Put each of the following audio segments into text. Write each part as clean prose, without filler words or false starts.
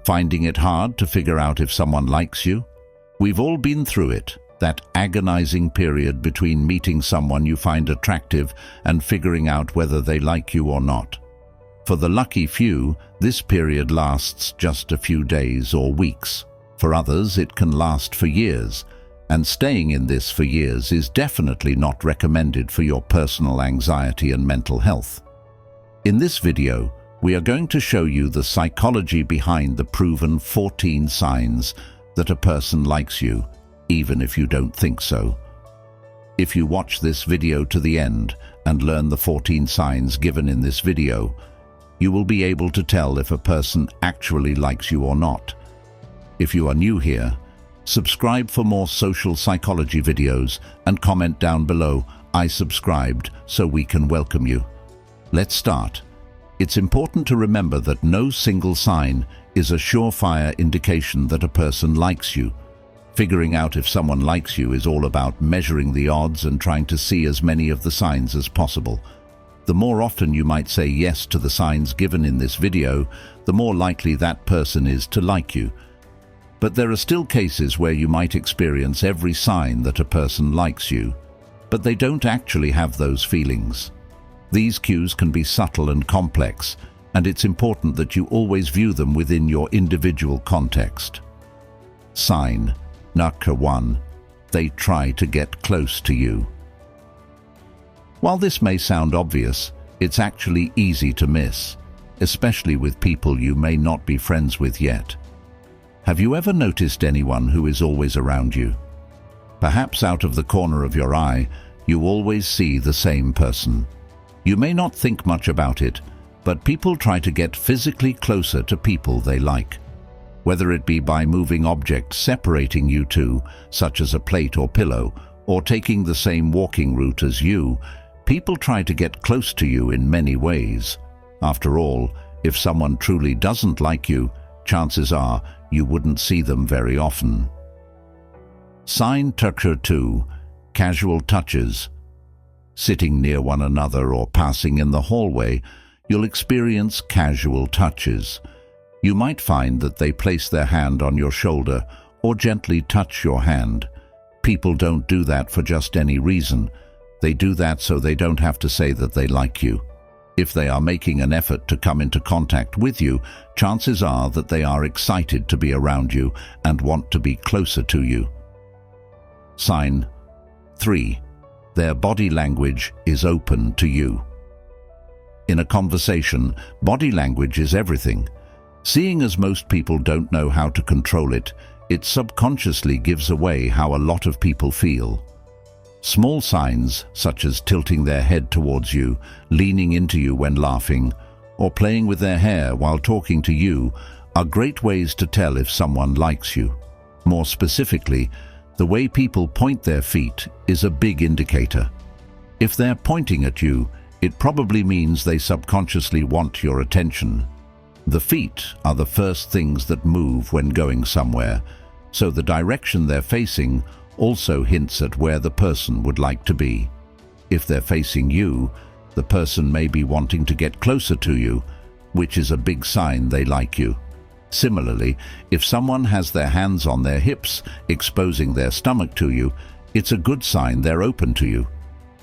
Finding it hard to figure out if someone likes you? We've all been through it, that agonizing period between meeting someone you find attractive and figuring out whether they like you or not. For the lucky few, this period lasts just a few days or weeks. For others, it can last for years, and staying in this for years is definitely not recommended for your personal anxiety and mental health. In this video, we are going to show you the psychology behind the proven 14 signs that a person likes you, even if you don't think so. If you watch this video to the end and learn the 14 signs given in this video, you will be able to tell if a person actually likes you or not. If you are new here, subscribe for more social psychology videos and comment down below, "I subscribed," so we can welcome you. Let's start. It's important to remember that no single sign is a surefire indication that a person likes you. Figuring out if someone likes you is all about measuring the odds and trying to see as many of the signs as possible. The more often you might say yes to the signs given in this video, the more likely that person is to like you. But there are still cases where you might experience every sign that a person likes you, but they don't actually have those feelings. These cues can be subtle and complex, and it's important that you always view them within your individual context. Sign number 1. They try to get close to you. While this may sound obvious, it's actually easy to miss, especially with people you may not be friends with yet. Have you ever noticed anyone who is always around you? Perhaps out of the corner of your eye, you always see the same person. You may not think much about it, but people try to get physically closer to people they like. Whether it be by moving objects separating you two, such as a plate or pillow, or taking the same walking route as you, people try to get close to you in many ways. After all, if someone truly doesn't like you, chances are you wouldn't see them very often. Sign number 2. Casual touches. Sitting near one another or passing in the hallway, you'll experience casual touches. You might find that they place their hand on your shoulder or gently touch your hand. People don't do that for just any reason. They do that so they don't have to say that they like you. If they are making an effort to come into contact with you, chances are that they are excited to be around you and want to be closer to you. Sign 3. Their body language is open to you. In a conversation, body language is everything. Seeing as most people don't know how to control it, it subconsciously gives away how a lot of people feel. Small signs, such as tilting their head towards you, leaning into you when laughing, or playing with their hair while talking to you, are great ways to tell if someone likes you. More specifically, the way people point their feet is a big indicator. If they're pointing at you, it probably means they subconsciously want your attention. The feet are the first things that move when going somewhere, so the direction they're facing also hints at where the person would like to be. If they're facing you, the person may be wanting to get closer to you, which is a big sign they like you. Similarly, if someone has their hands on their hips, exposing their stomach to you, it's a good sign they're open to you.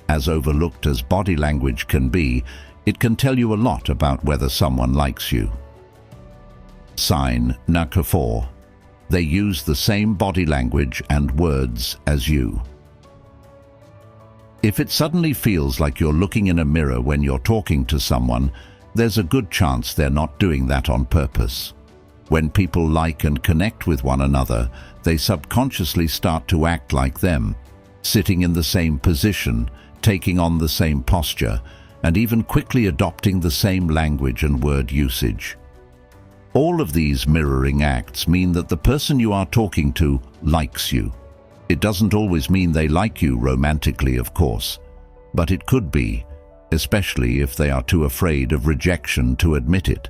As overlooked as body language can be, it can tell you a lot about whether someone likes you. Sign number 4. They use the same body language and words as you. If it suddenly feels like you're looking in a mirror when you're talking to someone, there's a good chance they're not doing that on purpose. When people like and connect with one another, they subconsciously start to act like them, sitting in the same position, taking on the same posture, and even quickly adopting the same language and word usage. All of these mirroring acts mean that the person you are talking to likes you. It doesn't always mean they like you romantically, of course, but it could be, especially if they are too afraid of rejection to admit it.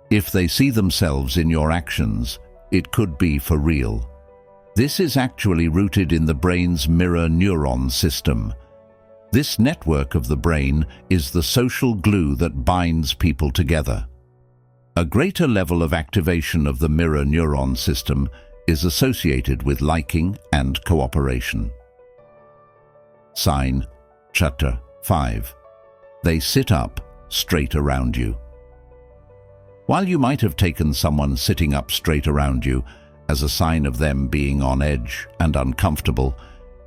If they see themselves in your actions, it could be for real. This is actually rooted in the brain's mirror neuron system. This network of the brain is the social glue that binds people together. A greater level of activation of the mirror neuron system is associated with liking and cooperation. Sign Chapter 5. They sit up straight around you. While you might have taken someone sitting up straight around you as a sign of them being on edge and uncomfortable,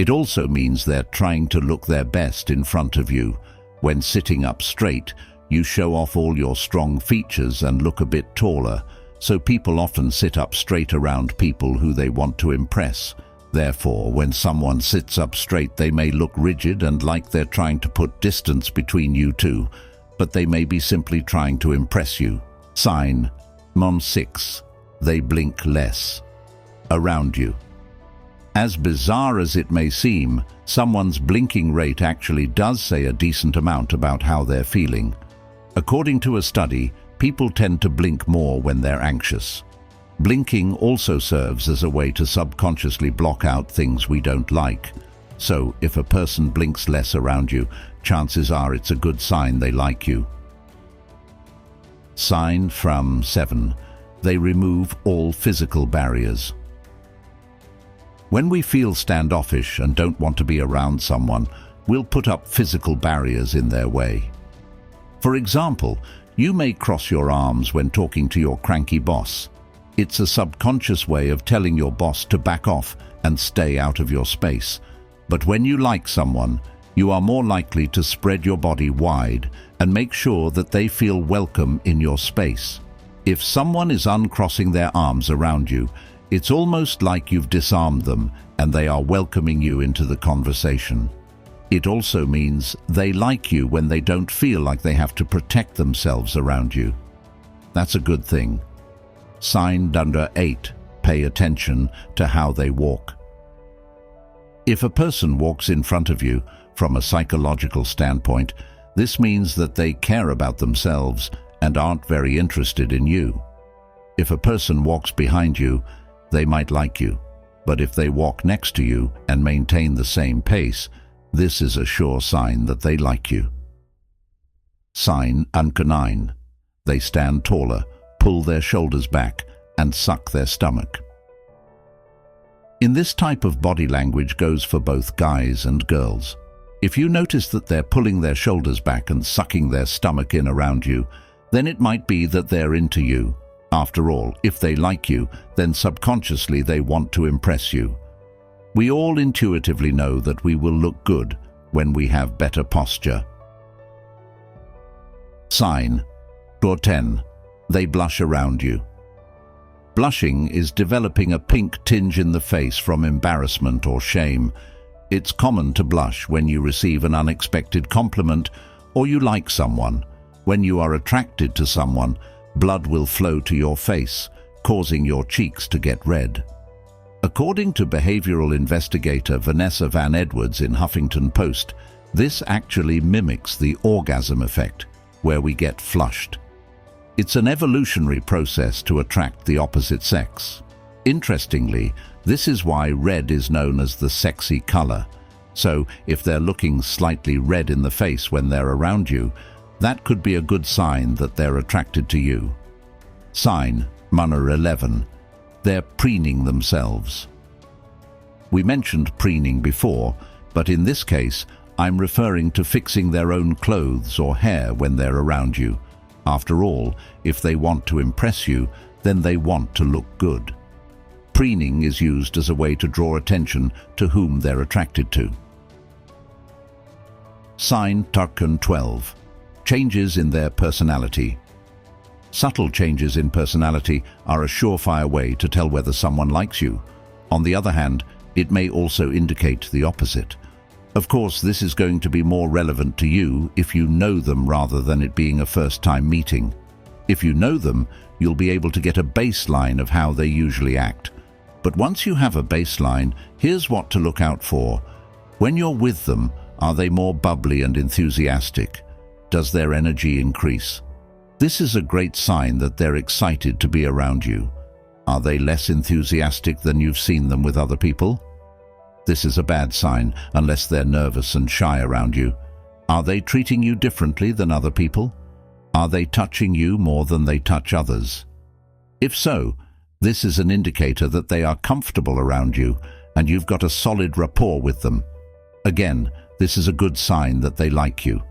it also means they're trying to look their best in front of you. When sitting up straight, you show off all your strong features and look a bit taller, so people often sit up straight around people who they want to impress. Therefore, when someone sits up straight, they may look rigid and like they're trying to put distance between you two, but they may be simply trying to impress you. Sign Mon 6. They blink less around you. As bizarre as it may seem, someone's blinking rate actually does say a decent amount about how they're feeling. According to a study, people tend to blink more when they're anxious. Blinking also serves as a way to subconsciously block out things we don't like. So, if a person blinks less around you, chances are it's a good sign they like you. Sign from 7. They remove all physical barriers. When we feel standoffish and don't want to be around someone, we'll put up physical barriers in their way. For example, you may cross your arms when talking to your cranky boss. It's a subconscious way of telling your boss to back off and stay out of your space. But when you like someone, you are more likely to spread your body wide and make sure that they feel welcome in your space. If someone is uncrossing their arms around you, it's almost like you've disarmed them and they are welcoming you into the conversation. It also means they like you when they don't feel like they have to protect themselves around you. That's a good thing. Sign under 8. Pay attention to how they walk. If a person walks in front of you, from a psychological standpoint, this means that they care about themselves and aren't very interested in you. If a person walks behind you, they might like you, but if they walk next to you and maintain the same pace, this is a sure sign that they like you. Sign Anchor 9. They stand taller, pull their shoulders back, and suck their stomach. In this type of body language goes for both guys and girls. If you notice that they're pulling their shoulders back and sucking their stomach in around you, then it might be that they're into you. After all, if they like you, then subconsciously they want to impress you. We all intuitively know that we will look good when we have better posture. Sign or 10. They blush around you. Blushing is developing a pink tinge in the face from embarrassment or shame. It's common to blush when you receive an unexpected compliment or you like someone. When you are attracted to someone, blood will flow to your face, causing your cheeks to get red. According to behavioral investigator Vanessa Van Edwards in Huffington Post, this actually mimics the orgasm effect, where we get flushed. It's an evolutionary process to attract the opposite sex. Interestingly, this is why red is known as the sexy color. So, if they're looking slightly red in the face when they're around you, that could be a good sign that they're attracted to you. Sign Munner 11. They're preening themselves. We mentioned preening before, but in this case, I'm referring to fixing their own clothes or hair when they're around you. After all, if they want to impress you, then they want to look good. Preening is used as a way to draw attention to whom they're attracted to. Sign Turkan 12. Changes in their personality. Subtle changes in personality are a surefire way to tell whether someone likes you. On the other hand, it may also indicate the opposite. Of course, this is going to be more relevant to you if you know them rather than it being a first-time meeting. If you know them, you'll be able to get a baseline of how they usually act. But once you have a baseline, here's what to look out for. When you're with them, are they more bubbly and enthusiastic? Does their energy increase? This is a great sign that they're excited to be around you. Are they less enthusiastic than you've seen them with other people? This is a bad sign unless they're nervous and shy around you. Are they treating you differently than other people? Are they touching you more than they touch others? If so, this is an indicator that they are comfortable around you and you've got a solid rapport with them. Again, this is a good sign that they like you.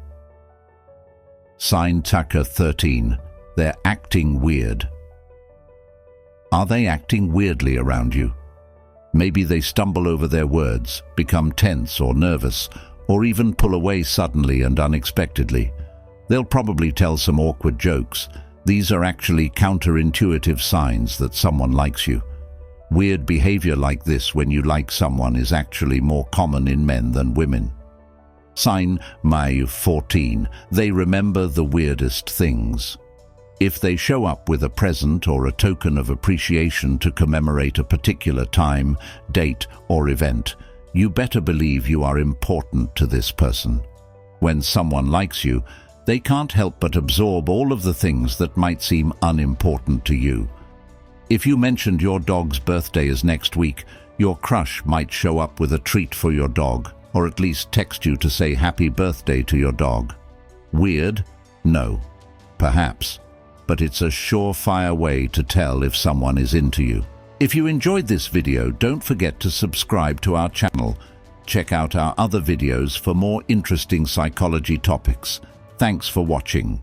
Sign Tucker 13. They're acting weird. Are they acting weirdly around you? Maybe they stumble over their words, become tense or nervous, or even pull away suddenly and unexpectedly. They'll probably tell some awkward jokes. These are actually counterintuitive signs that someone likes you. Weird behavior like this when you like someone is actually more common in men than women. Sign May 14. They remember the weirdest things. If they show up with a present or a token of appreciation to commemorate a particular time, date, or event, you better believe you are important to this person. When someone likes you, they can't help but absorb all of the things that might seem unimportant to you. If you mentioned your dog's birthday is next week, your crush might show up with a treat for your dog, or at least text you to say happy birthday to your dog. Weird? No. Perhaps. But it's a surefire way to tell if someone is into you. If you enjoyed this video, don't forget to subscribe to our channel. Check out our other videos for more interesting psychology topics. Thanks for watching.